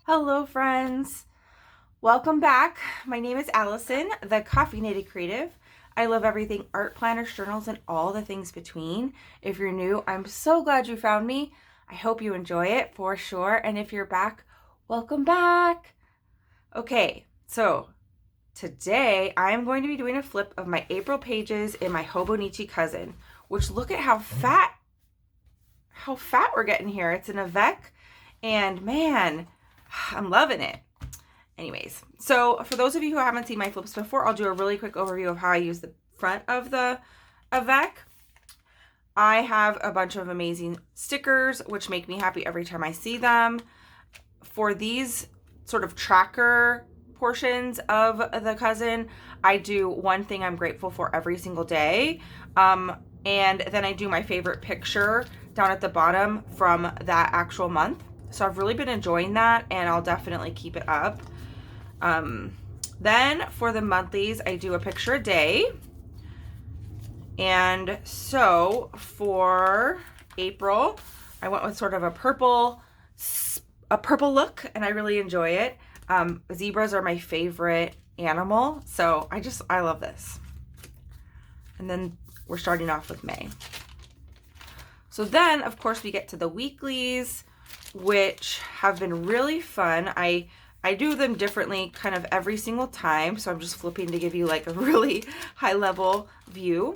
Hello, friends. Welcome back. My name is Allison, the Caffeinated Creative. I love everything art, planners, journals, and all the things between. If you're new, I'm so glad you found me. I hope you enjoy it for sure. And if you're back, welcome back. Okay, so today I'm going to be doing a flip of my April pages in my Hobonichi cousin, which look at how fat we're getting here. It's an Avec, and man, I'm loving it. Anyways, so for those of you who haven't seen my flips before, I'll do a really quick overview of how I use the front of the Avec. I have a bunch of amazing stickers, which make me happy every time I see them. For these sort of tracker portions of the cousin, I do one thing I'm grateful for every single day. And then I do my favorite picture down at the bottom from that actual month. So I've really been enjoying that, and I'll definitely keep it up. Then for the monthlies, I do a picture a day. And so for April, I went with sort of a purple look, and I really enjoy it. Zebras are my favorite animal, so I love this. And then we're starting off with May. So then, of course, we get to the weeklies, which have been really fun. I do them differently kind of every single time, so I'm just flipping to give you like a really high level view.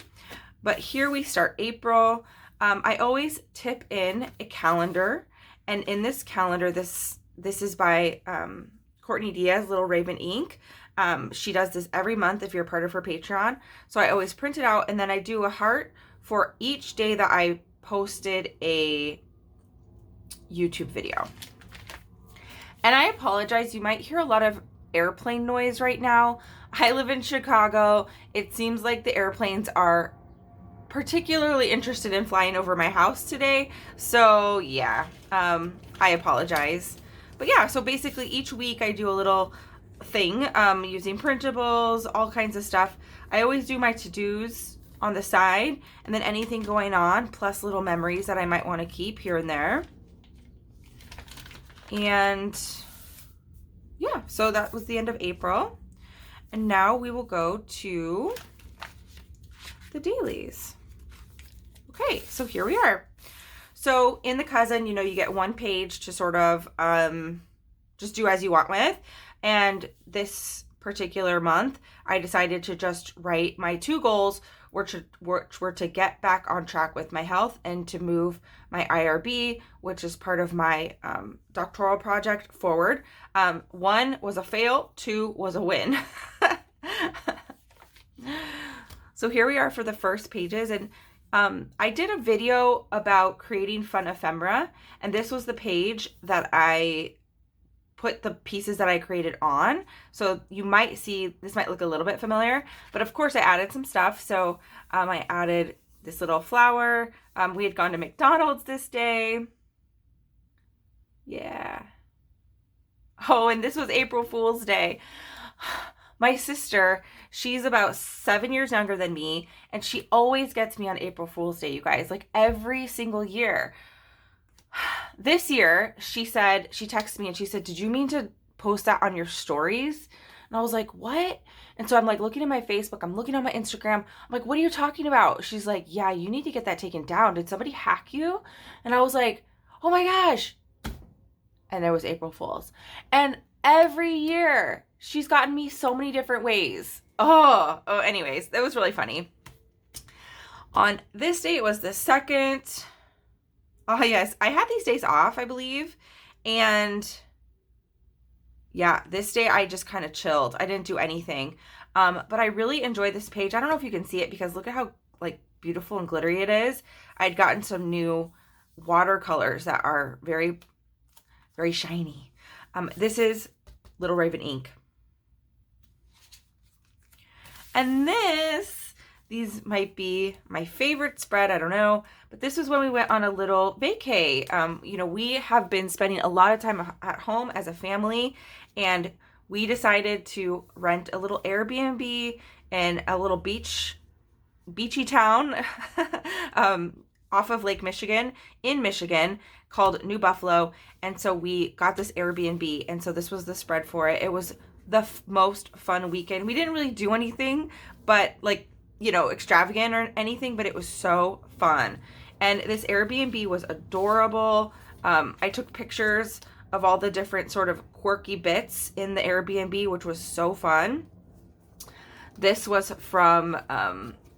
But here we start April. I always tip in a calendar, and in this calendar, this is by Courtney Diaz, Little Raven Ink. She does this every month if you're part of her Patreon. So I always print it out, and then I do a heart for each day that I posted a YouTube video. And I apologize, you might hear a lot of airplane noise right now. I live in Chicago. It seems like the airplanes are particularly interested in flying over my house today. So yeah, I apologize. But yeah, so basically each week I do a little thing using printables, all kinds of stuff. I always do my to-dos on the side, and then anything going on, plus little memories that I might want to keep here and there. And yeah, so that was the end of April. And now we will go to the dailies. Okay, so here we are. So in the cousin, you get one page to sort of just do as you want with. And this particular month, I decided to just write my 2 goals, which were to get back on track with my health and to move my IRB, which is part of my doctoral project, forward. 1 was a fail, 2 was a win. So here we are for the first pages, and I did a video about creating fun ephemera, and this was the page that I put the pieces that I created on. So you might see, this might look a little bit familiar, but of course I added some stuff. So I added this little flower. We had gone to McDonald's this day. Yeah. Oh, and this was April Fool's Day. My sister, she's about 7 years younger than me, and she always gets me on April Fool's Day, you guys, like every single year. This year, she texted me and she said, "Did you mean to post that on your stories?" And I was like, "What?" And so I'm like looking at my Facebook, I'm looking on my Instagram. I'm like, "What are you talking about?" She's like, "Yeah, you need to get that taken down. Did somebody hack you?" And I was like, "Oh my gosh." And there was April Fool's. And every year, she's gotten me so many different ways. Anyways, that was really funny. On this day, it was the 2nd. Oh, yes. I had these days off, I believe. And yeah, this day I just kind of chilled. I didn't do anything. But I really enjoyed this page. I don't know if you can see it because look at how like beautiful and glittery it is. I'd gotten some new watercolors that are very, very shiny. This is Little Raven Ink. And these might be my favorite spread, I don't know, but this was when we went on a little vacay. We have been spending a lot of time at home as a family, and we decided to rent a little Airbnb in a little beachy town off of Lake Michigan in Michigan called New Buffalo. And so we got this Airbnb. And so this was the spread for it. It was the most fun weekend. We didn't really do anything, but like, you know, extravagant or anything, but it was so fun. And this Airbnb was adorable. I took pictures of all the different sort of quirky bits in the Airbnb, which was so fun. This was from,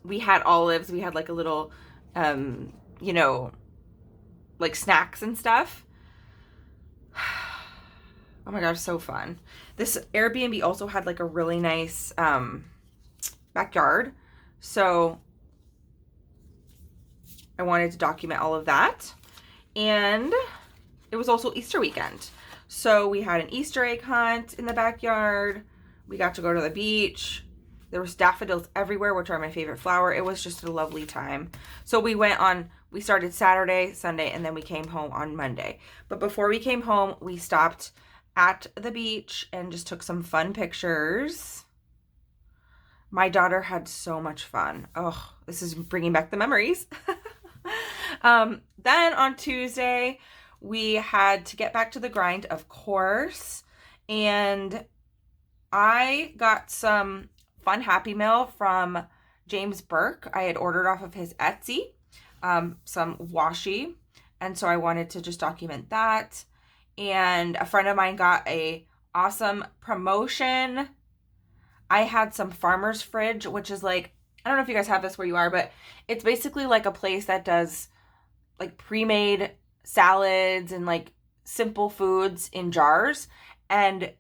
we had olives. We had like a little, you know, like snacks and stuff. Oh my gosh, so fun. This Airbnb also had like a really nice backyard. So I wanted to document all of that. And it was also Easter weekend. So we had an Easter egg hunt in the backyard. We got to go to the beach. There was daffodils everywhere, which are my favorite flower. It was just a lovely time. So we started Saturday, Sunday, and then we came home on Monday. But before we came home, we stopped at the beach and just took some fun pictures. My daughter had so much fun. Oh, this is bringing back the memories. Then on Tuesday, we had to get back to the grind, of course. And I got some fun Happy Meal from James Burke. I had ordered off of his Etsy, some washi. And so I wanted to just document that. And a friend of mine got a awesome promotion. I had some Farmer's Fridge, which is like, I don't know if you guys have this where you are, but it's basically like a place that does like pre-made salads and like simple foods in jars. And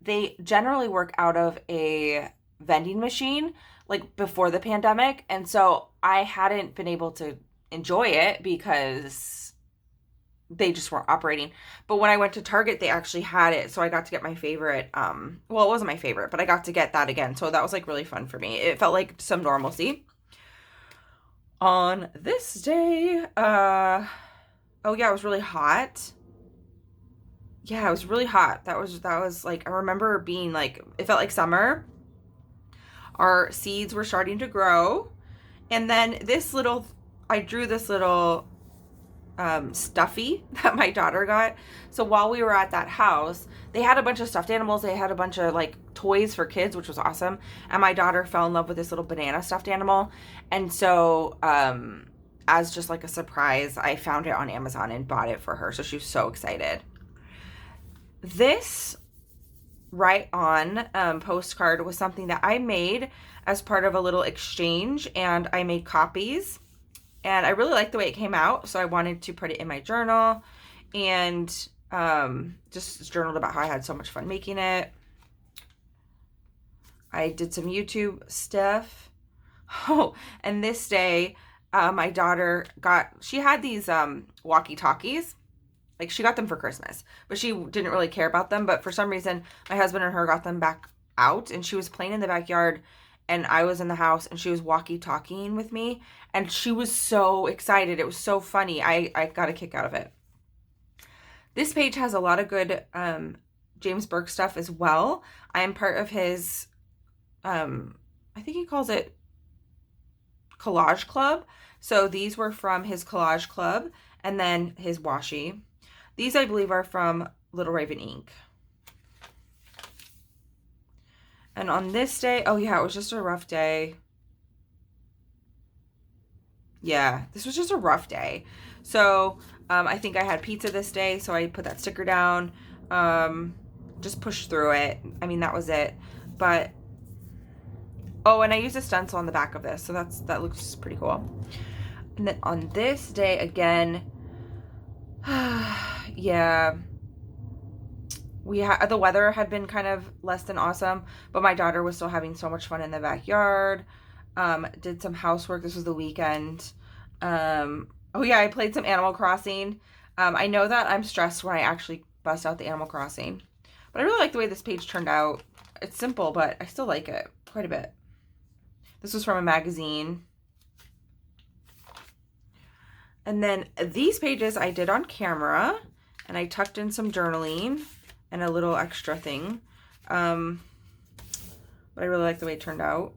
they generally work out of a vending machine like before the pandemic. And so I hadn't been able to enjoy it because they just weren't operating. But when I went to Target, they actually had it. So I got to get my favorite, well, it wasn't my favorite, but I got to get that again. So that was like really fun for me. It felt like some normalcy. On this day, oh yeah, it was really hot. Yeah, it was really hot. That was like, I remember being like, it felt like summer. Our seeds were starting to grow. And then I drew this little stuffy that my daughter got. So while we were at that house, they had a bunch of stuffed animals. They had a bunch of like toys for kids, which was awesome. And my daughter fell in love with this little banana stuffed animal. And so, as just like a surprise, I found it on Amazon and bought it for her. So she was so excited. This Right On postcard was something that I made as part of a little exchange, and I made copies. And I really liked the way it came out, so I wanted to put it in my journal and just journaled about how I had so much fun making it. I did some YouTube stuff. Oh, and this day, my daughter she had these walkie-talkies. Like, she got them for Christmas, but she didn't really care about them. But for some reason, my husband and her got them back out, and she was playing in the backyard, and I was in the house, and she was walkie-talkieing with me, and she was so excited. It was so funny. I got a kick out of it. This page has a lot of good James Burke stuff as well. I am part of his, I think he calls it Collage Club. So these were from his Collage Club, and then his washi. These, I believe, are from Little Raven Ink. And on this day, oh yeah, it was just a rough day. Yeah, this was just a rough day. So I think I had pizza this day, so I put that sticker down. Just pushed through it. I mean, that was it. But, oh, and I used a stencil on the back of this, so that looks pretty cool. And then on this day, again, yeah, the weather had been kind of less than awesome, but my daughter was still having so much fun in the backyard. Did some housework. This was the weekend. Oh yeah, I played some Animal Crossing. I know that I'm stressed when I actually bust out the Animal Crossing, but I really like the way this page turned out. It's simple, but I still like it quite a bit. This was from a magazine. And then these pages I did on camera, and I tucked in some journaling and a little extra thing. But I really like the way it turned out.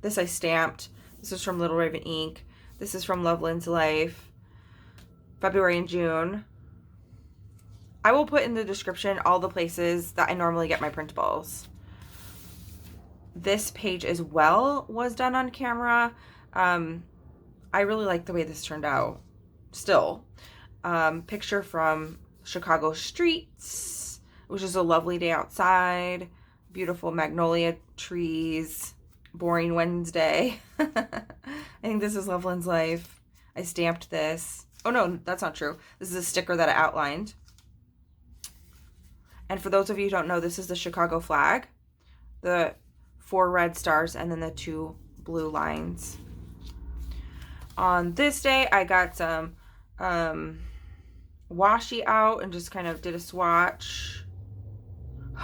This I stamped. This is from Little Raven Ink. This is from LoveLynnsLife. February and June. I will put in the description all the places that I normally get my printables. This page as well was done on camera. I really like the way this turned out still. Picture from Chicago streets, which is a lovely day outside. Beautiful magnolia trees. Boring Wednesday. I think this is Lovelin's Life. I stamped this. Oh no, that's not true. This is a sticker that I outlined. And for those of you who don't know, this is the Chicago flag. The 4 red stars and then the 2 blue lines. On this day, I got some washi out and just kind of did a swatch.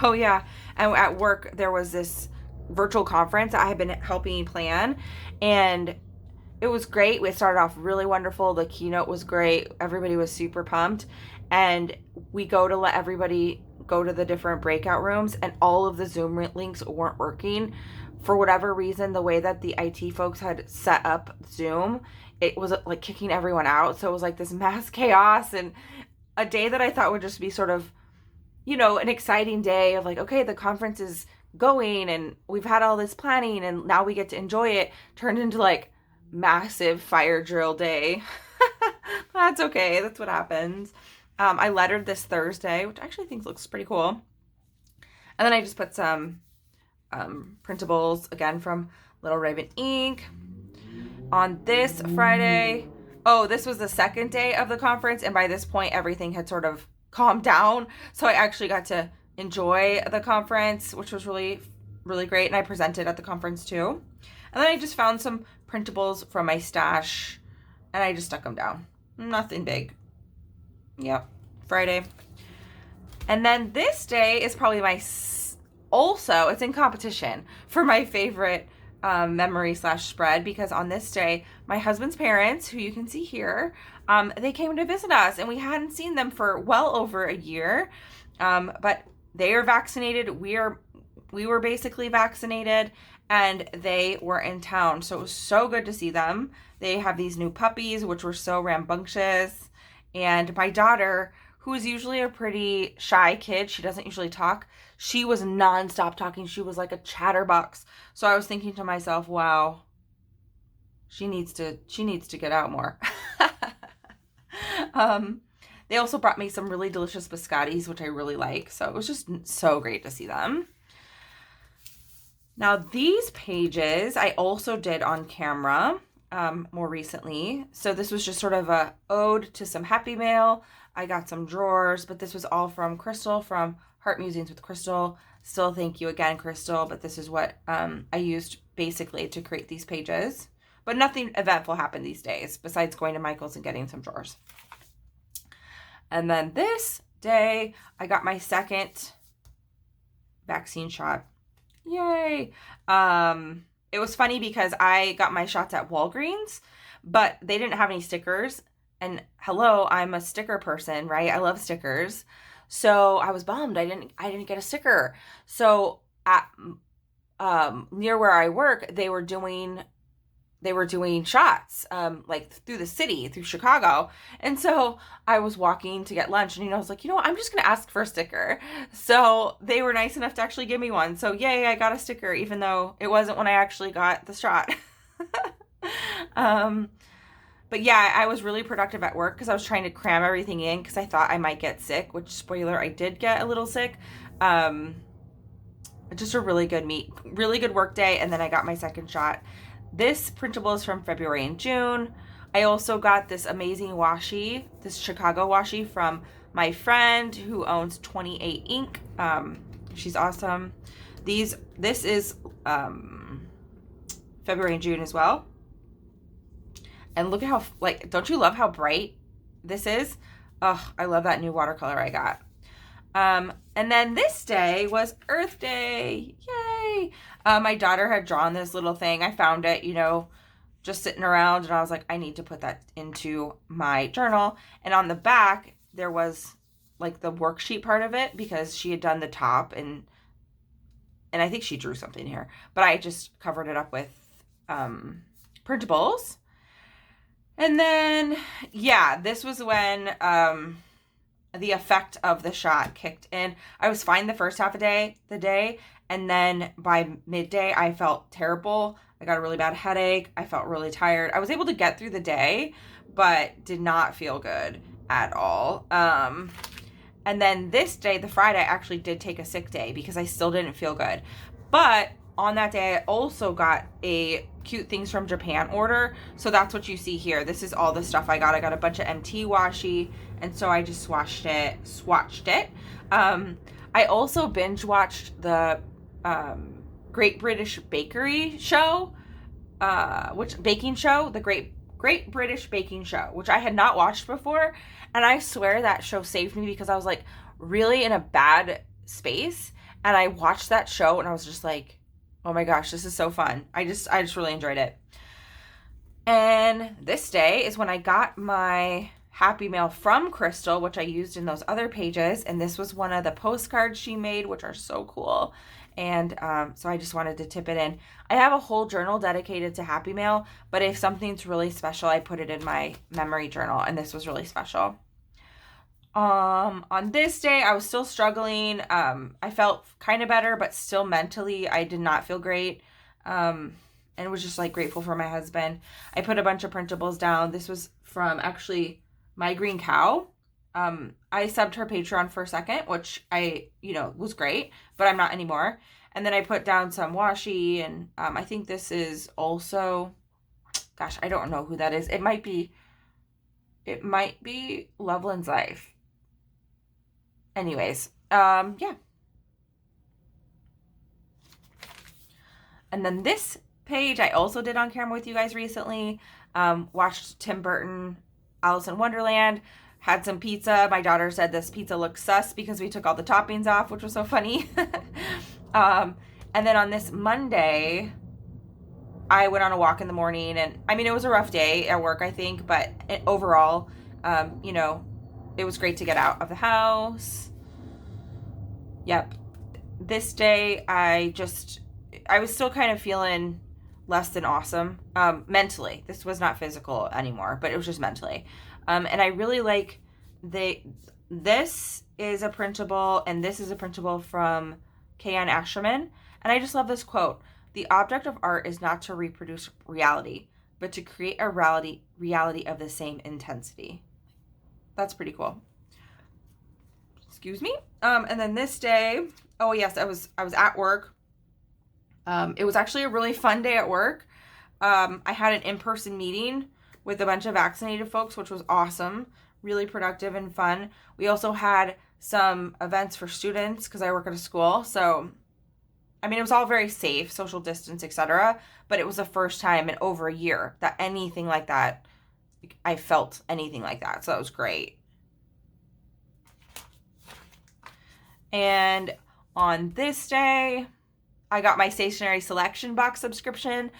Oh yeah, and at work there was this virtual conference I had been helping plan, and it was great. We started off really wonderful. The keynote was great. Everybody was super pumped, and we go to let everybody go to the different breakout rooms, and all of the Zoom links weren't working. For whatever reason, the way that the IT folks had set up Zoom, it was like kicking everyone out. So it was like this mass chaos, and a day that I thought would just be sort of, you know, an exciting day of like, okay, the conference is going and we've had all this planning and now we get to enjoy it, turned into like massive fire drill day. That's okay. That's what happens. I lettered this Thursday, which I actually think looks pretty cool. And then I just put some printables again from Little Raven Ink. On this Friday, oh, this was the second day of the conference, and by this point everything had sort of calmed down, so I actually got to enjoy the conference, which was really, really great, and I presented at the conference too. And then I just found some printables from my stash, and I just stuck them down. Nothing big. Yep, Friday. And then this day is probably also, it's in competition for my favorite memory / spread, because on this day, my husband's parents, who you can see here, they came to visit us, and we hadn't seen them for well over a year. But they are vaccinated. We were basically vaccinated, and they were in town. So it was so good to see them. They have these new puppies, which were so rambunctious. And my daughter, who is usually a pretty shy kid, she doesn't usually talk, she was nonstop talking. She was like a chatterbox. So I was thinking to myself, wow, she needs to get out more. They also brought me some really delicious biscottis, which I really like. So it was just so great to see them. Now these pages I also did on camera more recently. So this was just sort of a ode to some happy mail. I got some drawers, but this was all from Crystal from Heart Musings with Crystal. Still thank you again, Crystal, but this is what I used basically to create these pages. But nothing eventful happened these days besides going to Michael's and getting some drawers. And then this day, I got my second vaccine shot. Yay! It was funny because I got my shots at Walgreens, but they didn't have any stickers. And hello, I'm a sticker person, right? I love stickers. So I was bummed. I didn't get a sticker. So at near where I work, they were doing shots like through the city, through Chicago. And so I was walking to get lunch, and I was like, you know what, I'm just gonna ask for a sticker. So they were nice enough to actually give me one. So yay, I got a sticker, even though it wasn't when I actually got the shot. But yeah, I was really productive at work because I was trying to cram everything in because I thought I might get sick, which, spoiler, I did get a little sick. Just a really good work day, and then I got my second shot. This printable is from February and June. I also got this amazing washi, this Chicago washi from my friend who owns 28 Ink. She's awesome. This is February and June as well. And look at how, like, don't you love how bright this is? Oh, I love that new watercolor I got. And then this day was Earth Day. Yay! My daughter had drawn this little thing. I found it, just sitting around, and I was like, I need to put that into my journal. And on the back, there was like the worksheet part of it because she had done the top, and I think she drew something here, but I just covered it up with printables. And then, yeah, this was when the effect of the shot kicked in. I was fine the first half of the day, and then by midday, I felt terrible. I got a really bad headache. I felt really tired. I was able to get through the day, but did not feel good at all. And then this day, the Friday, I actually did take a sick day because I still didn't feel good. But on that day, I also got a cute things from Japan order. So that's what you see here. This is all the stuff I got. I got a bunch of MT washi, and so I just swatched it. I also binge watched the Great British Bakery show, the Great British Baking Show, which I had not watched before. And I swear that show saved me because I was like really in a bad space. And I watched that show and I was just like, oh my gosh, this is so fun. I just really enjoyed it. And this day is when I got my Happy Mail from Crystal, which I used in those other pages. And this was one of the postcards she made, which are so cool. And so I just wanted to tip it in. I have a whole journal dedicated to Happy Mail, but if something's really special, I put it in my memory journal, and this was really special. On this day, I was still struggling. I felt kind of better, but still mentally, I did not feel great. And was just like grateful for my husband. I put a bunch of printables down. This was from actually My Green Cow. I subbed her Patreon for a second, which was great, but I'm not anymore. And then I put down some washi, and I think this is also, gosh, I don't know who that is. It might be LoveLynnsLife. Anyways, yeah. And then this page I also did on camera with you guys recently. Watched Tim Burton, Alice in Wonderland. Had some pizza. My daughter said this pizza looks sus because we took all the toppings off, which was so funny. And then on this Monday, I went on a walk in the morning, and I mean, it was a rough day at work, I think, but overall, it was great to get out of the house. Yep. This day, I was still kind of feeling less than awesome, mentally. This was not physical anymore, but it was just mentally. And I really like this is a printable, and this is a printable from Kayann Ausherman. And I just love this quote. The object of art is not to reproduce reality, but to create a reality of the same intensity. That's pretty cool. Excuse me. And then this day, oh yes, I was at work. It was actually a really fun day at work. I had an in-person meeting with a bunch of vaccinated folks, which was awesome, really productive and fun. We also had some events for students because I work at a school. So, I mean, it was all very safe, social distance, etc. But it was the first time in over a year that anything like that, I felt anything like that. So that was great. And on this day, I got my stationery selection box subscription,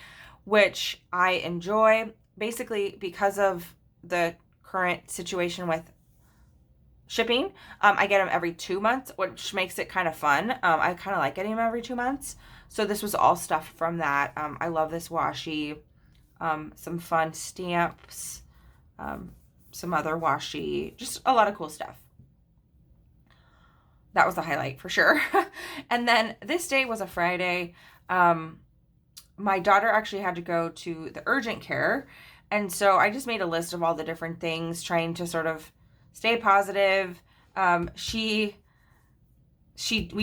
which I enjoy. Basically, because of the current situation with shipping, I get them every 2 months, which makes it kind of fun. I kind of like getting them every 2 months. So this was all stuff from that. I love this washi, some fun stamps, some other washi, just a lot of cool stuff. That was the highlight for sure. And then this day was a Friday. My daughter actually had to go to the urgent care. And so I just made a list of all the different things, trying to sort of stay positive. We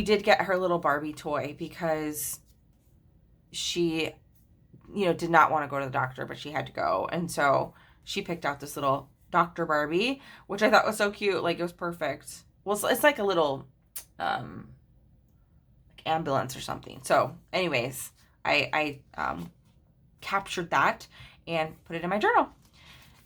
did get her little Barbie toy because she, did not want to go to the doctor, but she had to go. And so she picked out this little Dr. Barbie, which I thought was so cute. Like, it was perfect. Well, it's like a little ambulance or something. So anyways, I captured that and put it in my journal.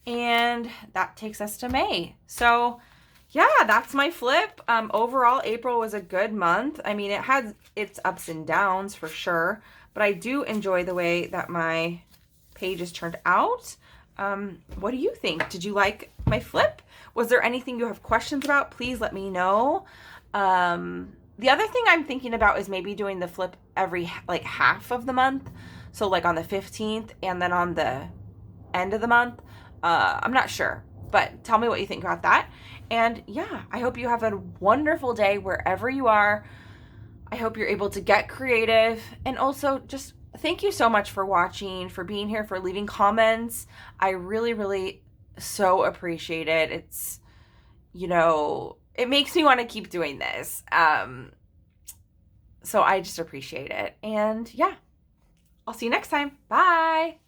And that takes us to May. So yeah, that's my flip. Overall, April was a good month. I mean, it had its ups and downs for sure, but I do enjoy the way that my pages turned out. What do you think? Did you like my flip? Was there anything you have questions about? Please let me know. The other thing I'm thinking about is maybe doing the flip every half of the month. So like on the 15th and then on the end of the month. I'm not sure, but tell me what you think about that. And yeah, I hope you have a wonderful day wherever you are. I hope you're able to get creative, and also just thank you so much for watching, for being here, for leaving comments. I really, really so appreciate it. It's, it makes me want to keep doing this. So I just appreciate it. And yeah, I'll see you next time. Bye.